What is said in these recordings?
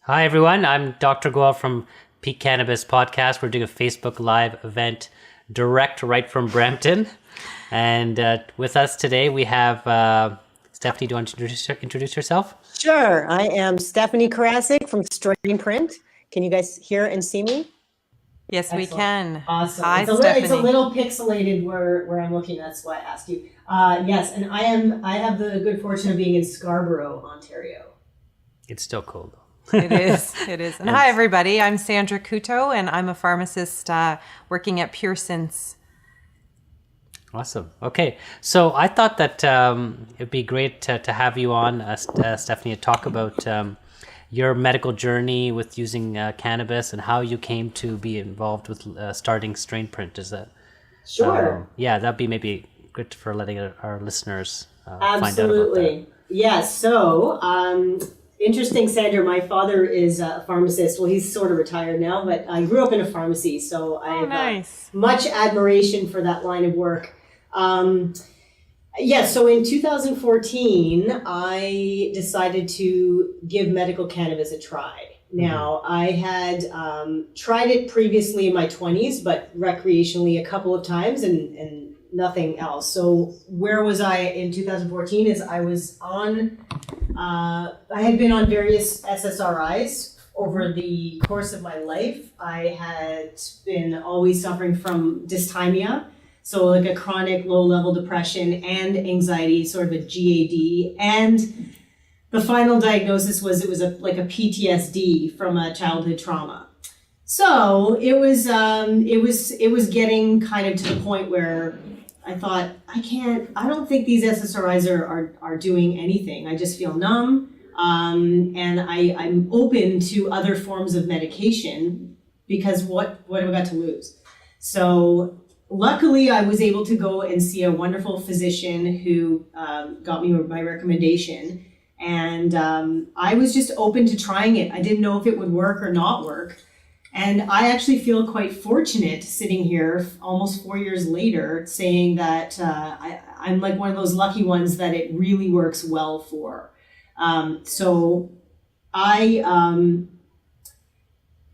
Hi, everyone. I'm Dr. Goel from Cannabis Podcast. We're doing a Facebook Live event direct right from Brampton. And with us today, we have Stephanie. Do you want to introduce yourself? Sure. I am Stephanie Karasick from Strain Print. Can you guys hear and see me? Yes, Excellent. we can. Awesome. Hi, It's Stephanie. a little pixelated where I'm looking. That's why I asked you. Yes, and I have the good fortune of being in Scarborough, Ontario. It's still cold, though. It is. It is. And hi, everybody. I'm Sandra Couto, and I'm a pharmacist working at Pure Sinse. Awesome. Okay. So I thought that it'd be great to have you on, Stephanie, to talk about your medical journey with using cannabis and how you came to be involved with starting Strain Print. Is that? Sure. Yeah, that'd be maybe good for letting our listeners find out about Absolutely. that. Yes. So, interesting, Sandra. My father is a pharmacist. Well, he's sort of retired now, but I grew up in a pharmacy, so I have nice. Much admiration for that line of work. So in 2014, I decided to give medical cannabis a try. Now, I had tried it previously in my 20s, but recreationally a couple of times and nothing else. So where was I in 2014 is I was on, I had been on various SSRIs over the course of my life. I had been always suffering from dysthymia. So like a chronic low-level depression and anxiety, sort of a GAD. And the final diagnosis was it was like a PTSD from a childhood trauma. So it was getting kind of to the point where I thought, I don't think these SSRIs are doing anything. I just feel numb. And I'm open to other forms of medication because what have I got to lose? So luckily, I was able to go and see a wonderful physician who got me my recommendation. And I was just open to trying it. I didn't know if it would work or not work. And I actually feel quite fortunate sitting here almost 4 years later saying that I'm like one of those lucky ones that it really works well for. So I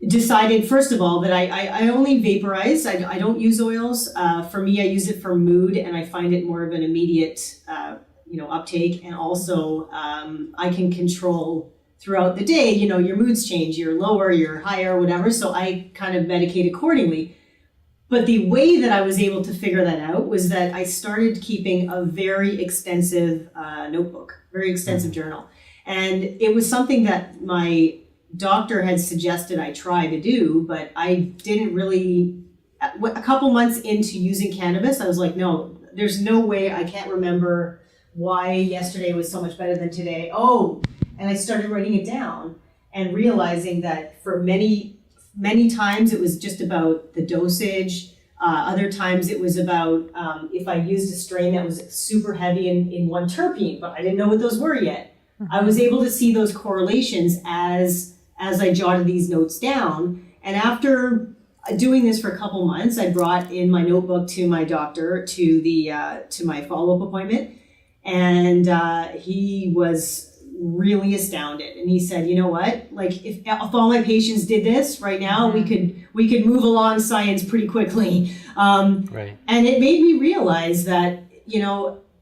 decided, first of all, that I only vaporize. I don't use oils. For me, I use it for mood, and I find it more of an immediate uptake. And also, I can control throughout the day, your moods change, you're lower, you're higher, whatever. So I kind of medicate accordingly. But the way that I was able to figure that out was that I started keeping a very extensive notebook, very extensive journal. And it was something that my doctor had suggested I try to do, but I didn't really, a couple months into using cannabis, I was like, no, there's no way. I can't remember why yesterday was so much better than today. Oh, and I started writing it down and realizing that for many, many times it was just about the dosage. Other times it was about if I used a strain that was super heavy in one terpene, but I didn't know what those were yet. I was able to see those correlations as I jotted these notes down. And after doing this for a couple months, I brought in my notebook to my doctor to my follow-up appointment. And he was really astounded. And he said, you know what, like if all my patients did this right now, we could move along science pretty quickly. Right. And it made me realize that,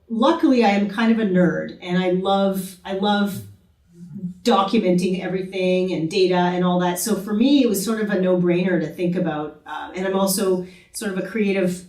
luckily I am kind of a nerd and I love documenting everything and data and all that. So for me, it was sort of a no-brainer to think about. And I'm also sort of a creative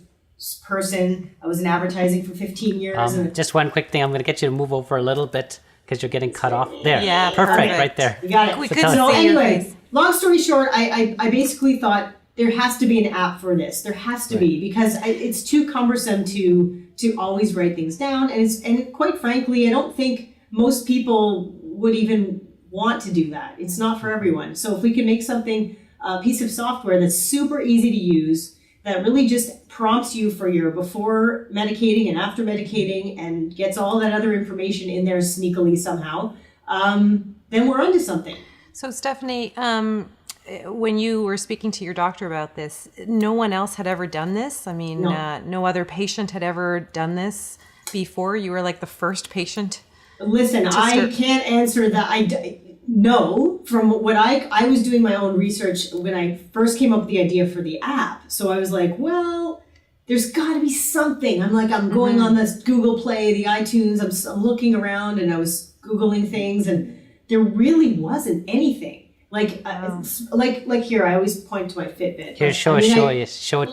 person. I was in advertising for 15 years. Just one quick thing. I'm going to get you to move over a little bit because you're getting cut off. There. Yeah, perfect. Right there. You got it. We So could tell see us. your Anyway, face. long story short, I basically thought there has to be an app for this. There has to be, because it's too cumbersome to always write things down. And quite frankly, I don't think most people would even want to do that. It's not for everyone. So if we can make something, a piece of software that's super easy to use, that really just prompts you for your before medicating and after medicating and gets all that other information in there sneakily somehow, then we're onto something. So Stephanie, when you were speaking to your doctor about this, no one else had ever done this? I mean, no other patient had ever done this before? You were like the first patient? Listen, I can't answer that. know from what I was doing my own research when I first came up with the idea for the app. So I was like, well, there's got to be something. I'm going on this Google Play, the iTunes. I'm looking around, and I was Googling things, and there really wasn't anything. Like here, I always point to my Fitbit. Here, show it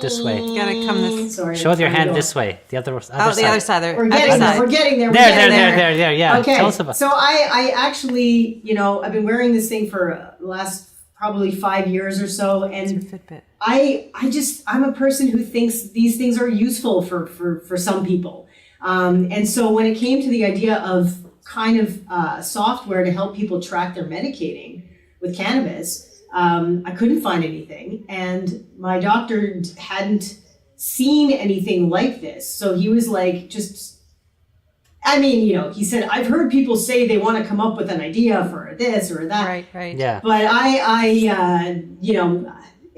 this way. You gotta come this. Sorry, Show with your hand this way. The other the other side. There. We're getting there. There. Yeah. Okay. Tell us about. So I actually, I've been wearing this thing for the last probably 5 years or so, and Fitbit. I'm a person who thinks these things are useful for some people, and so when it came to the idea of kind of software to help people track their medicating with cannabis, I couldn't find anything, and my doctor hadn't seen anything like this. So he was like, he said, I've heard people say they want to come up with an idea for this or that. Right. Yeah. But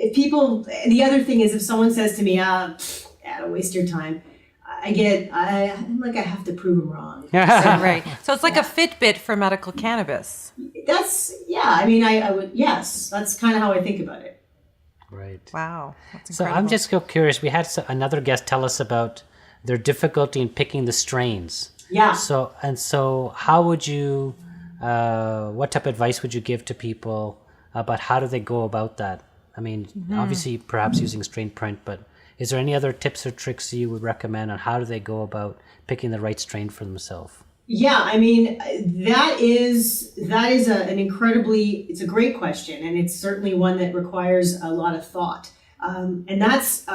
if people, the other thing is if someone says to me, don't waste your time, I'm like, I have to prove them wrong. Right. So it's like a Fitbit for medical cannabis. That's, I would, yes, that's kind of how I think about it. Right. Wow. That's So incredible. I'm just so curious. We had another guest tell us about their difficulty in picking the strains. Yeah. So how would you, what type of advice would you give to people about how do they go about that? I mean, obviously perhaps using strain print, but is there any other tips or tricks you would recommend on how do they go about picking the right strain for themselves? Yeah, that is it's a great question, and it's certainly one that requires a lot of thought. And that's,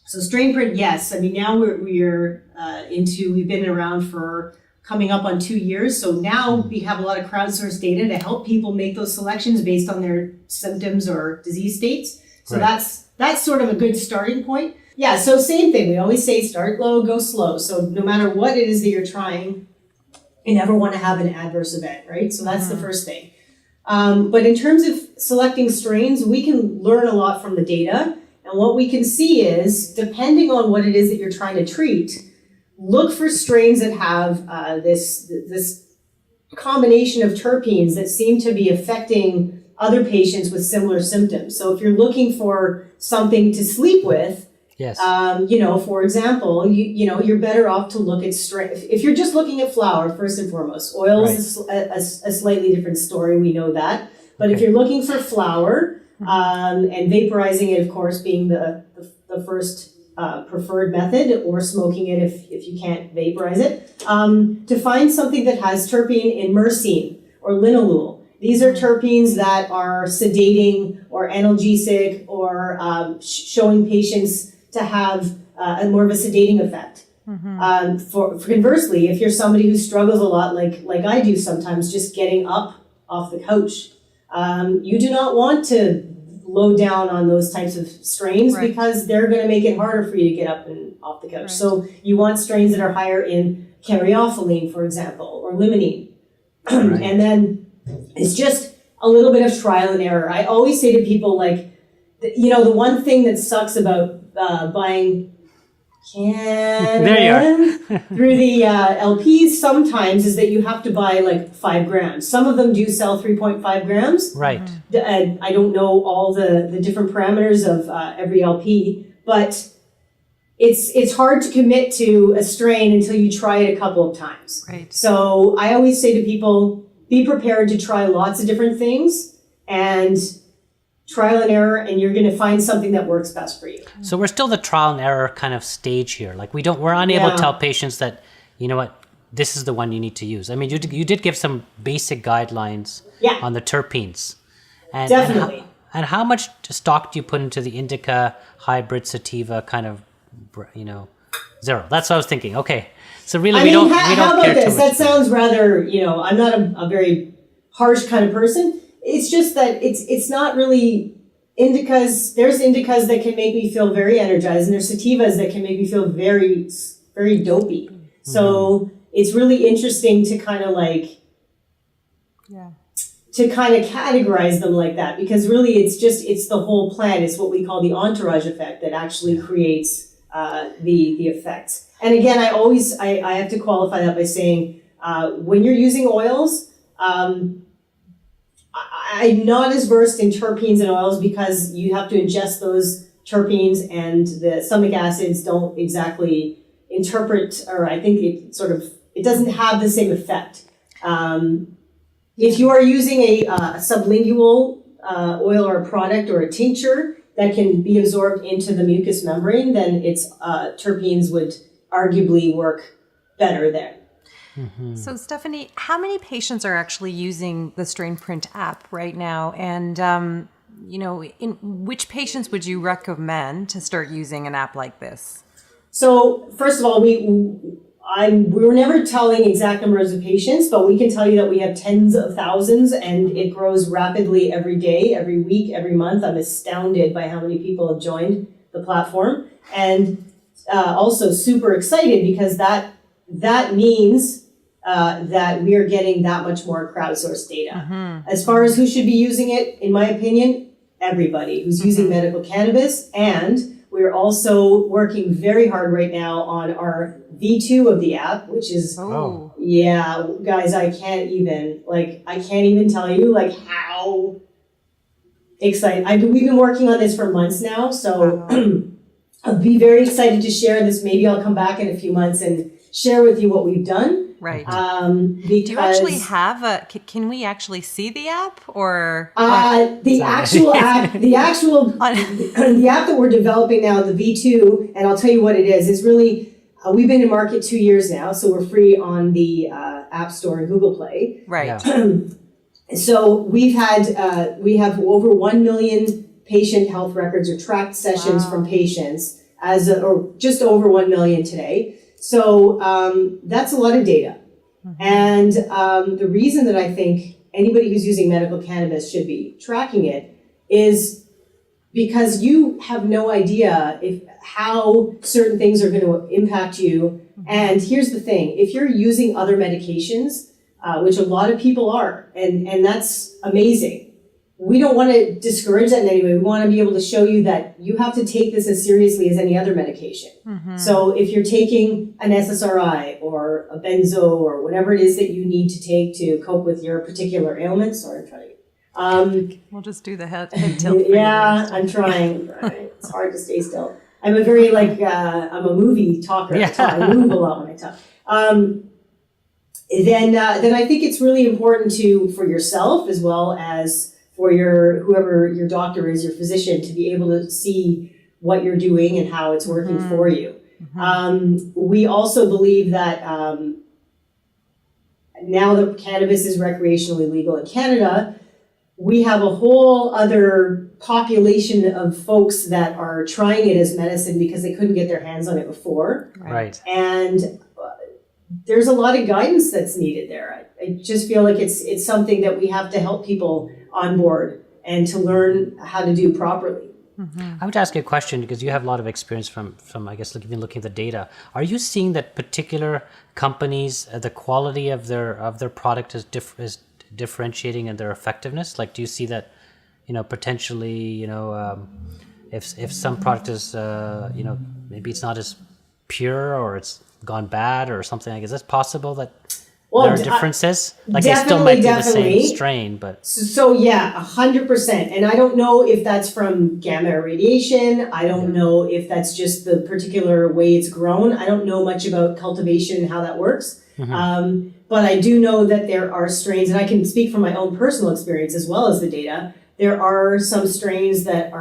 so strain print, yes. Now we've been around for coming up on 2 years. So now we have a lot of crowdsourced data to help people make those selections based on their symptoms or disease states. So that's sort of a good starting point. Yeah, so same thing. We always say start low, go slow. So no matter what it is that you're trying, you never want to have an adverse event, right? So that's the first thing. But in terms of selecting strains, we can learn a lot from the data. And what we can see is, depending on what it is that you're trying to treat, look for strains that have this combination of terpenes that seem to be affecting other patients with similar symptoms. So if you're looking for something to sleep with, yes. For example, you're better off to look at strain. If you're just looking at flower, first and foremost, oil is a slightly different story. We know that. But if you're looking for flower, and vaporizing it, of course, being the first preferred method, or smoking it if you can't vaporize it, to find something that has terpene in myrcene or linalool. These are terpenes that are sedating or analgesic or showing patients to have more of a sedating effect. For conversely, if you're somebody who struggles a lot, like I do sometimes, just getting up off the couch, you do not want to load down on those types of strains because they're going to make it harder for you to get up and off the couch. So you want strains that are higher in caryophyllene, for example, or limonene. And then it's just a little bit of trial and error. I always say to people, the one thing that sucks about buying cannabis through the LPs sometimes is that you have to buy 5 grams. Some of them do sell 3.5 grams. Right. I don't know all the different parameters of every LP, but it's hard to commit to a strain until you try it a couple of times. Right. So I always say to people, be prepared to try lots of different things and trial and error, and you're going to find something that works best for you. So we're still the trial and error kind of stage here. We're unable to tell patients that, you know what, this is the one you need to use. You did give some basic guidelines on the terpenes. And, definitely. And how much stock do you put into the indica, hybrid, sativa kind of, zero? That's what I was thinking. Okay. So really, we don't how about care this? too much. That sounds rather, I'm not a very harsh kind of person. It's just that it's not really indicas. There's indicas that can make me feel very energized, and there's sativas that can make me feel very, very dopey. So it's really interesting to kind of categorize them like that, because really it's the whole plant. It's what we call the entourage effect that actually creates the effects. And again, I have to qualify that by saying when you're using oils, I'm not as versed in terpenes and oils because you have to ingest those terpenes, and the stomach acids don't exactly interpret, or I think it doesn't have the same effect. If you are using a sublingual oil or a product or a tincture that can be absorbed into the mucous membrane, then its terpenes would arguably work better there. Mm-hmm. So, Stephanie, how many patients are actually using the Strain Print app right now? And, in which patients would you recommend to start using an app like this? So, first of all, we were never telling exact numbers of patients, but we can tell you that we have tens of thousands, and it grows rapidly every day, every week, every month. I'm astounded by how many people have joined the platform, and also super excited because that means that we are getting that much more crowdsourced data. Mm-hmm. As far as who should be using it, in my opinion, everybody who's using medical cannabis. And we're also working very hard right now on our V2 of the app, which is, yeah, guys, I can't even tell you how excited. We've been working on this for months now, so I'll be very excited to share this. Maybe I'll come back in a few months and share with you what we've done. Right. Because do you actually have can we actually see the app, or the actual app that we're developing now, the V2, and I'll tell you what it is. It's really we've been in market 2 years now, so we're free on the App Store and Google Play. Right. Yeah. So we have over 1 million patient health records or tracked sessions from patients or just over 1 million today. So that's a lot of data. Mm-hmm. And the reason that I think anybody who's using medical cannabis should be tracking it is because you have no idea how certain things are going to impact you. Mm-hmm. And here's the thing, if you're using other medications, which a lot of people are, and that's amazing, we don't want to discourage that in any way. We want to be able to show you that you have to take this as seriously as any other medication. Mm-hmm. So if you're taking an SSRI or a benzo or whatever it is that you need to take to cope with your particular ailment, sorry, I'm trying. We'll just do the head tilt. Yeah, I'm trying. It's hard to stay still. I'm a very I'm a movie talker. Yeah. I move a lot when I talk. Then I think it's really important for yourself as well as for whoever your doctor is, your physician, to be able to see what you're doing and how it's working for you. Mm-hmm. We also believe that now that cannabis is recreationally legal in Canada, we have a whole other population of folks that are trying it as medicine because they couldn't get their hands on it before. Right. And there's a lot of guidance that's needed there. I just feel like it's something that we have to help people on board and to learn how to do properly. Mm-hmm. I would ask you a question because you have a lot of experience from I guess looking at the data. Are you seeing that particular companies, the quality of their product is differentiating in their effectiveness? Like, do you see that, potentially, if some product is, maybe it's not as pure or it's gone bad or something like, is it possible that there are differences? Like they still might be the same strain, but... So yeah, 100%. And I don't know if that's from gamma radiation. I don't know if that's just the particular way it's grown. I don't know much about cultivation and how that works. Mm-hmm. But I do know that there are strains, and I can speak from my own personal experience as well as the data. There are some strains that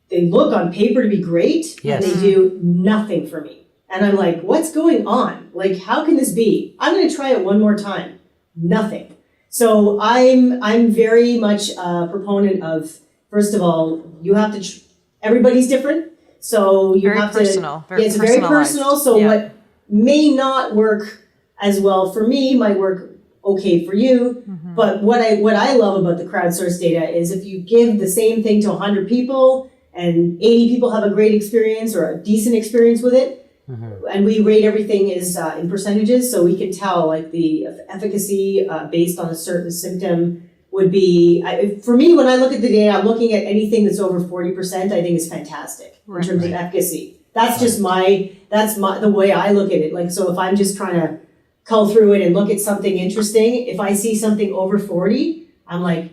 they look on paper to be great, and they do nothing for me. And I'm like, what's going on? Like, how can this be? I'm going to try it one more time. Nothing. So I'm very much a proponent of, first of all, you have to, everybody's different. So you have personal, to, it's very personal. So what may not work as well for me might work okay for you. Mm-hmm. But what I love about the crowdsourced data is if you give the same thing to 100 people and 80 people have a great experience or a decent experience with it, mm-hmm. and we rate everything is in percentages, so we can tell like the efficacy based on a certain symptom would be, for me, when I look at the data, I'm looking at anything that's over 40%, I think is fantastic in terms of efficacy. That's just the way I look at it. Like, so if I'm just trying to cull through it and look at something interesting, if I see something over 40, I'm like,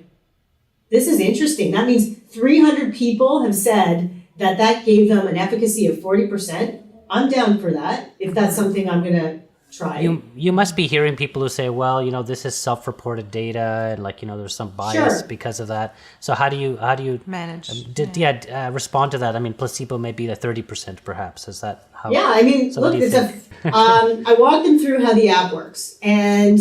this is interesting. That means 300 people have said that gave them an efficacy of 40%. I'm down for that if that's something I'm going to try. You must be hearing people who say, well, this is self-reported data and there's some bias because of that. So how do you manage? Respond to that? I mean, placebo may be the 30% perhaps. Is that how? Yeah, I mean, so look, I walk them through how the app works, and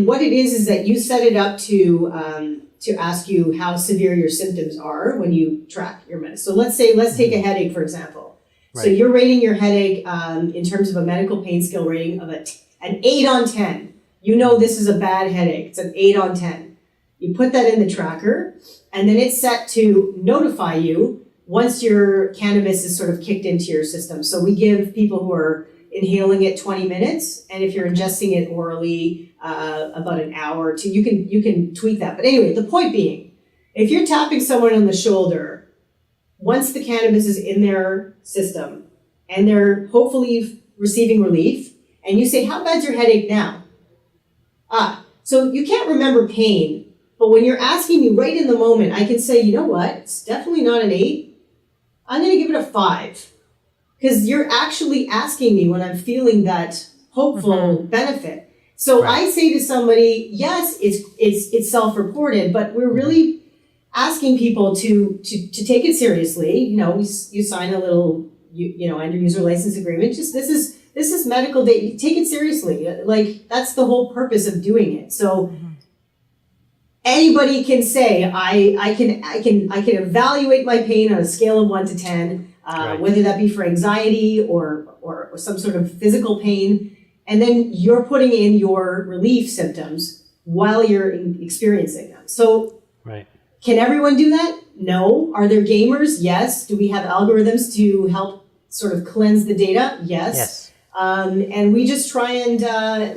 what it is that you set it up to ask you how severe your symptoms are when you track your medicine. So let's take a headache, for example. Right. So you're rating your headache in terms of a medical pain scale rating of an 8 on 10. This is a bad headache. It's an 8 on 10. You put that in the tracker, and then it's set to notify you once your cannabis is sort of kicked into your system. So we give people who are inhaling it 20 minutes, and if you're ingesting it orally, about an hour or two. You can tweak that. But anyway, the point being, if you're tapping someone on the shoulder, once the cannabis is in their system and they're hopefully receiving relief, and you say, how bad's your headache now? So you can't remember pain, but when you're asking me right in the moment, I can say, you know what? It's definitely not an 8. I'm going to give it a 5. Because you're actually asking me when I'm feeling that hopeful benefit. So I say to somebody, yes, it's self-reported, but we're really asking people to take it seriously. You sign a little end user license agreement. Just this is medical data. Take it seriously. That's the whole purpose of doing it. So anybody can say I can evaluate my pain on a scale of 1 to 10. Whether that be for anxiety or some sort of physical pain, and then you're putting in your relief symptoms while you're experiencing them. So can everyone do that? No. Are there gamers? Yes. Do we have algorithms to help sort of cleanse the data? Yes. And we just try and the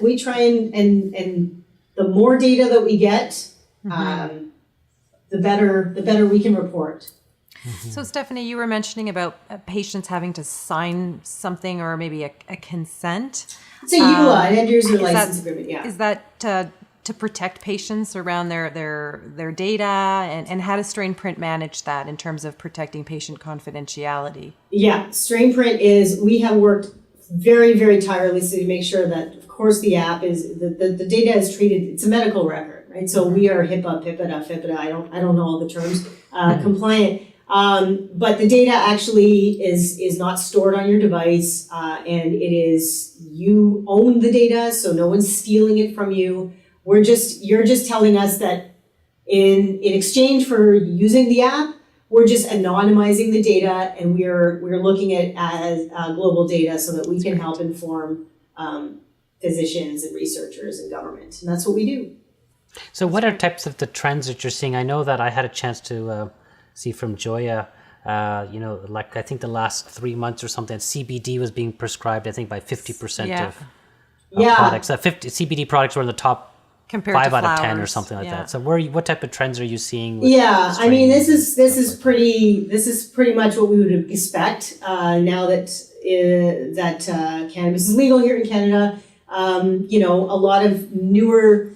more data that we get, the better we can report. So, Stephanie, you were mentioning about patients having to sign something or maybe a consent. It's a EULA, an end user license agreement. Yeah. Is that to protect patients around their data, and how does Strain Print manage that in terms of protecting patient confidentiality? Yeah, Strain Print we have worked very, very tirelessly to make sure that, of course, the app is the data is treated. It's a medical record, right? So we are HIPAA. I don't know all the terms. Compliant. But the data actually is not stored on your device, and you own the data, so no one's stealing it from you. You're just telling us that in exchange for using the app, we're just anonymizing the data, and we're looking at as global data so that we can help inform physicians and researchers and government, and that's what we do. So, what are types of the trends that you're seeing? I know that I had a chance to see from Joya, I think the last 3 months or something, CBD was being prescribed, I think, by 50% of products. CBD products were in the top compared 5 to out flowers. of 10 or something like that. So what type of trends are you seeing? I mean, this is pretty much what we would expect now that cannabis is legal here in Canada. A lot of newer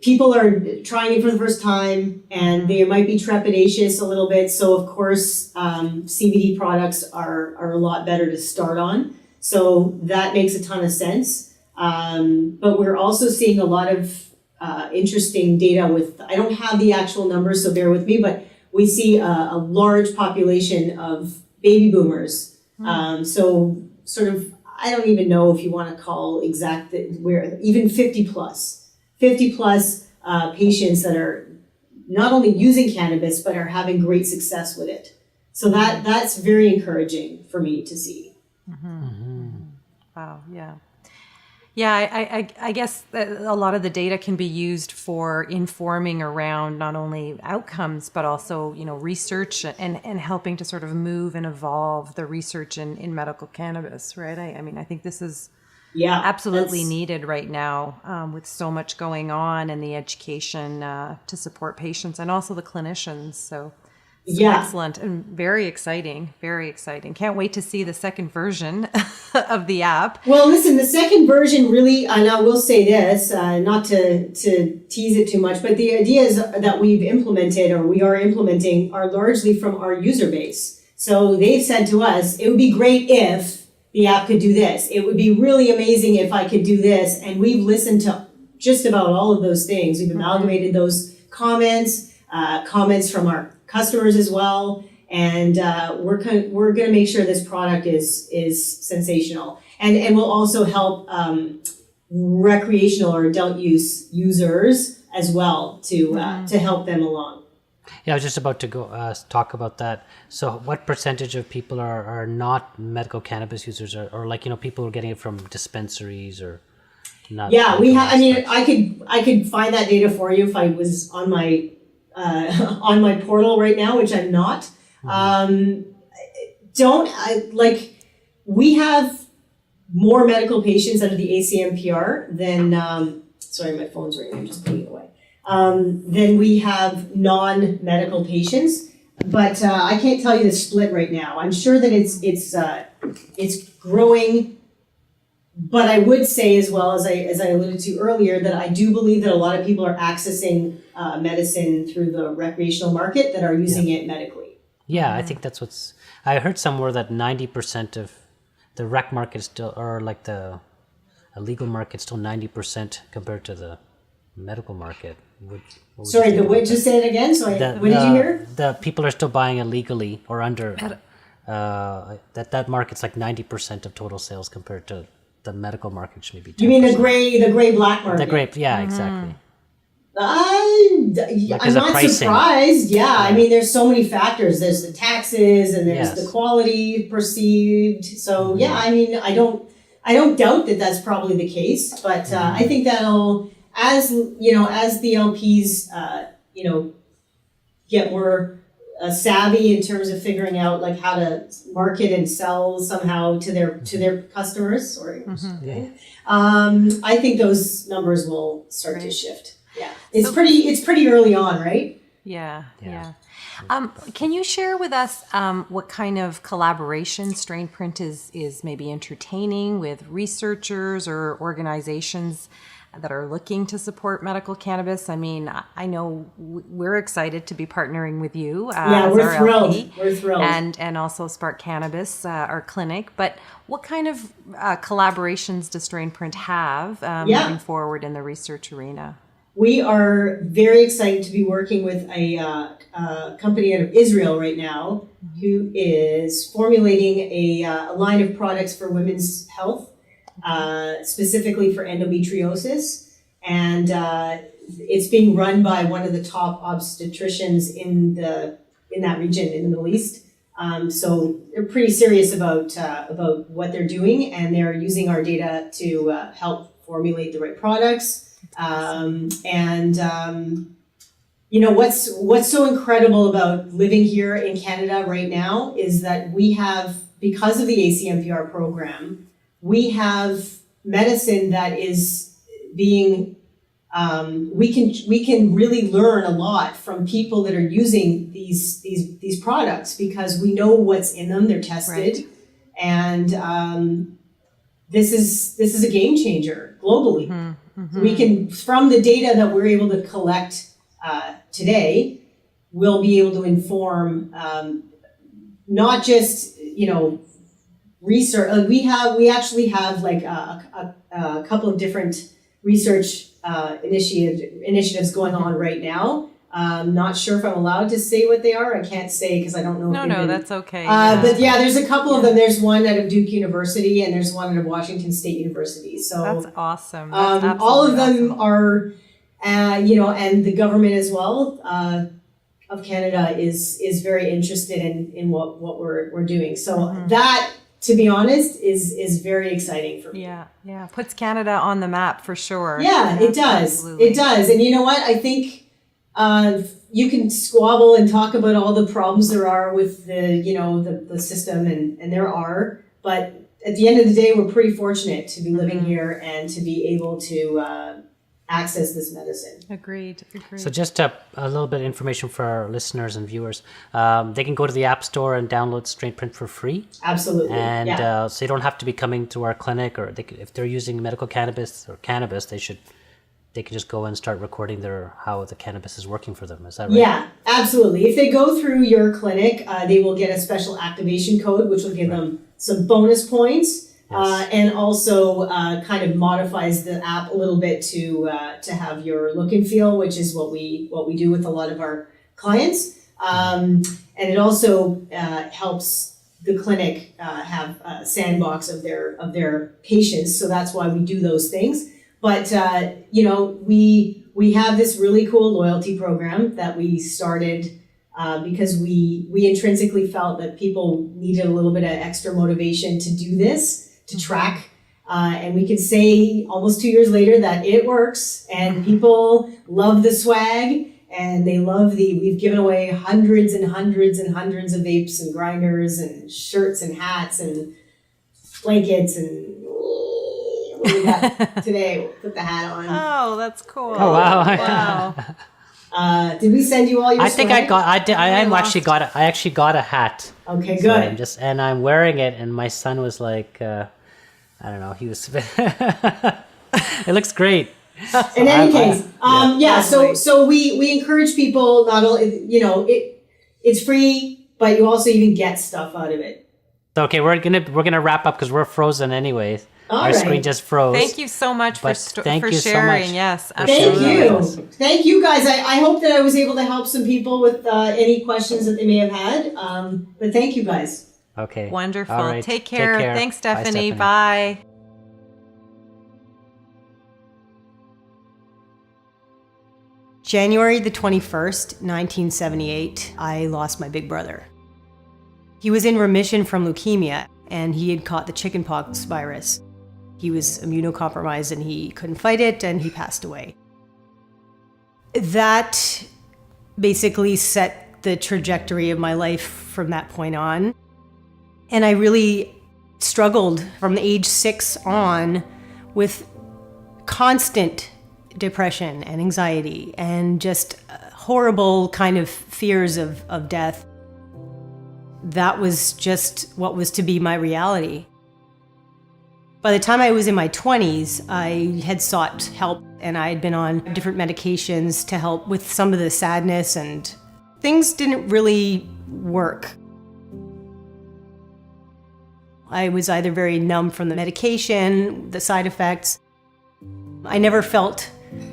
people are trying it for the first time, and they might be trepidatious a little bit. So of course, CBD products are a lot better to start on. So that makes a ton of sense. But we're also seeing a lot of interesting data I don't have the actual numbers, so bear with me, but we see a large population of baby boomers. So sort of, I don't even know if you want to call exact where, even 50 plus patients that are not only using cannabis, but are having great success with it. So that's very encouraging for me to see. Wow. Yeah. Yeah, I guess that a lot of the data can be used for informing around not only outcomes, but also, research and helping to sort of move and evolve the research in medical cannabis, right? I mean, I think this is absolutely needed right now with so much going on and the education to support patients and also the clinicians. So Yeah. Excellent and very exciting. Very exciting. Can't wait to see the second version of the app. Well, listen, the second version really, and I will say this, not to tease it too much, but the ideas that we've implemented or we are implementing are largely from our user base. So they've said to us, it would be great if the app could do this. It would be really amazing if I could do this. And we've listened to just about all of those things. We've amalgamated those comments from our customers as well, and we're going to make sure this product is sensational, and will also help recreational or adult use users as well to help them along. Yeah, I was just about to go talk about that. So, what percentage of people are not medical cannabis users, or like people who are getting it from dispensaries or not? Yeah, we have. I mean, I could find that data for you if I was on my portal right now, which I'm not. We have more medical patients under the ACMPR than, sorry, my phone's ringing, I'm just putting it away, than we have non-medical patients. But I can't tell you the split right now. I'm sure that it's growing. But I would say, as well as I alluded to earlier, that I do believe that a lot of people are accessing medicine through the recreational market that are using it medically. Yeah, I think that's what's. I heard somewhere that 90% of the rec market is still, or like the illegal market, still 90% compared to the medical market. Sorry, just say it again. So what did you hear? The people are still buying illegally or under. That market's like 90% of total sales compared to the medical market, which maybe 10%. You mean the gray black market? The gray, yeah, exactly. I'm not surprised. Yeah, I mean, there's so many factors. There's the taxes, and there's the quality perceived. So yeah, I mean, I don't doubt that that's probably the case. But I think that'll, as the LPs, get more savvy in terms of figuring out like how to market and sell somehow to their customers. Sorry. I think those numbers will start to shift. Yeah, it's pretty early on, right? Yeah. Can you share with us what kind of collaboration Strain Print is maybe entertaining with researchers or organizations that are looking to support medical cannabis? I mean, I know we're excited to be partnering with you. We're thrilled. We're thrilled. And also Spark Cannabis, our clinic. But what kind of collaborations does Strain Print have moving forward in the research arena? We are very excited to be working with a company out of Israel right now who is formulating a line of products for women's health, specifically for endometriosis. And it's being run by one of the top obstetricians in that region in the Middle East. So they're pretty serious about what they're doing, and they're using our data to help formulate the right products. What's so incredible about living here in Canada right now is that we have, because of the ACMPR program, we have medicine that is being, we can really learn a lot from people that are using these products because we know what's in them, they're tested. Right. And this is a game changer globally. Mm-hmm. We can, from the data that we're able to collect today, we'll be able to inform not just research. We actually have like a couple of different research initiatives going on right now. Not sure if I'm allowed to say what they are. I can't say because I don't know. No, that's okay. But yeah, there's a couple of them. There's one out of Duke University and there's one out of Washington State University. So that's awesome. That's all of them are, and the government as well of Canada is very interested in what we're doing. So that, to be honest, is very exciting for me. Yeah. Puts Canada on the map for sure. Yeah, it does. Absolutely. It does. And you know what? I think you can squabble and talk about all the problems there are with the system, and there are, but at the end of the day, we're pretty fortunate to be living here and to be able to access this medicine. Agreed. So just a little bit of information for our listeners and viewers. They can go to the App Store and download Strain Print for free. Absolutely. And so you don't have to be coming to our clinic, or if they're using medical cannabis or cannabis, they can just go and start recording how the cannabis is working for them. Is that right? Yeah, absolutely. If they go through your clinic, they will get a special activation code, which will give them some bonus points. Yes. And also kind of modifies the app a little bit to have your look and feel, which is what we do with a lot of our clients. And it also helps the clinic have a sandbox of their patients. So that's why we do those things. But we have this really cool loyalty program that we started because we intrinsically felt that people needed a little bit of extra motivation to do this. To track, and we can say almost 2 years later that it works, and people love the swag, and they love we've given away hundreds and hundreds and hundreds of vapes and grinders and shirts and hats and blankets and what do we got today? We'll put the hat on. Oh, that's cool. Oh, wow. Did we send you all your I think swag? I actually got a hat. Okay, So good. I'm wearing it, and my son was like, I don't know, he was, it looks great. In any case, so we encourage people not only, it's free, but you also even get stuff out of it. Okay, we're gonna wrap up because we're frozen anyways. Our screen just froze. Thank you so much for thank you sharing. so much Yes, for absolutely. sharing. Thank you guys. I hope that I was able to help some people with any questions that they may have had. But thank you guys. Okay. Wonderful. All right. Take care. Thanks, Stephanie. Bye, Stephanie. Bye. January the 21st, 1978, I lost my big brother. He was in remission from leukemia, and he had caught the chickenpox virus. He was immunocompromised, and he couldn't fight it, and he passed away. That basically set the trajectory of my life from that point on. And I really struggled from the age 6 on with constant depression and anxiety and just horrible kind of fears of death. That was just what was to be my reality. By the time I was in my 20s, I had sought help, and I had been on different medications to help with some of the sadness, and things didn't really work. I was either very numb from the medication, the side effects. I never felt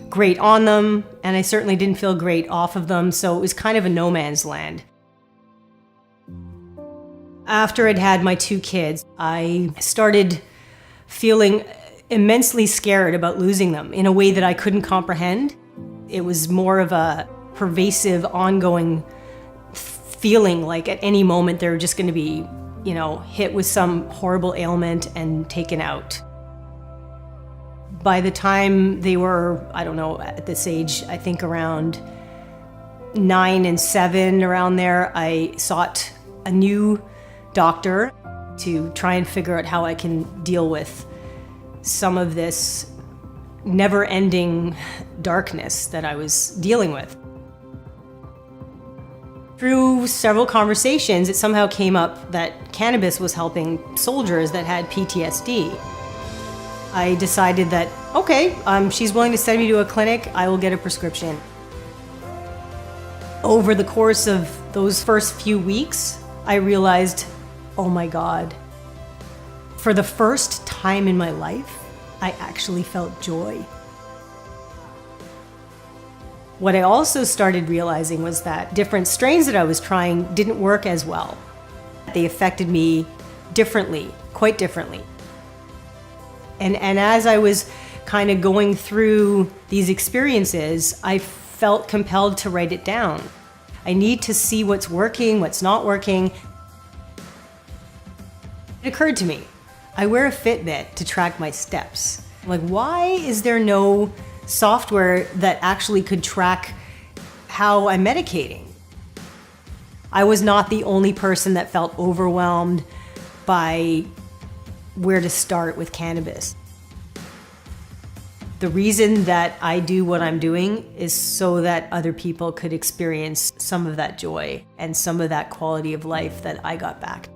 great on them, and I certainly didn't feel great off of them, so it was kind of a no man's land. After I'd had my 2 kids, I started feeling immensely scared about losing them in a way that I couldn't comprehend. It was more of a pervasive, ongoing feeling like at any moment they're just going to be, hit with some horrible ailment and taken out. By the time they were, at this age, I think around 9 and 7, around there, I sought a new doctor to try and figure out how I can deal with some of this never-ending darkness that I was dealing with. Through several conversations, it somehow came up that cannabis was helping soldiers that had PTSD. I decided that, she's willing to send me to a clinic, I will get a prescription. Over the course of those first few weeks, I realized, oh my God, for the first time in my life, I actually felt joy. What I also started realizing was that different strains that I was trying didn't work as well. They affected me differently, quite differently. And as I was kind of going through these experiences, I felt compelled to write it down. I need to see what's working, what's not working. It occurred to me, I wear a Fitbit to track my steps. Like, why is there no software that actually could track how I'm medicating? I was not the only person that felt overwhelmed by where to start with cannabis. The reason that I do what I'm doing is so that other people could experience some of that joy and some of that quality of life that I got back.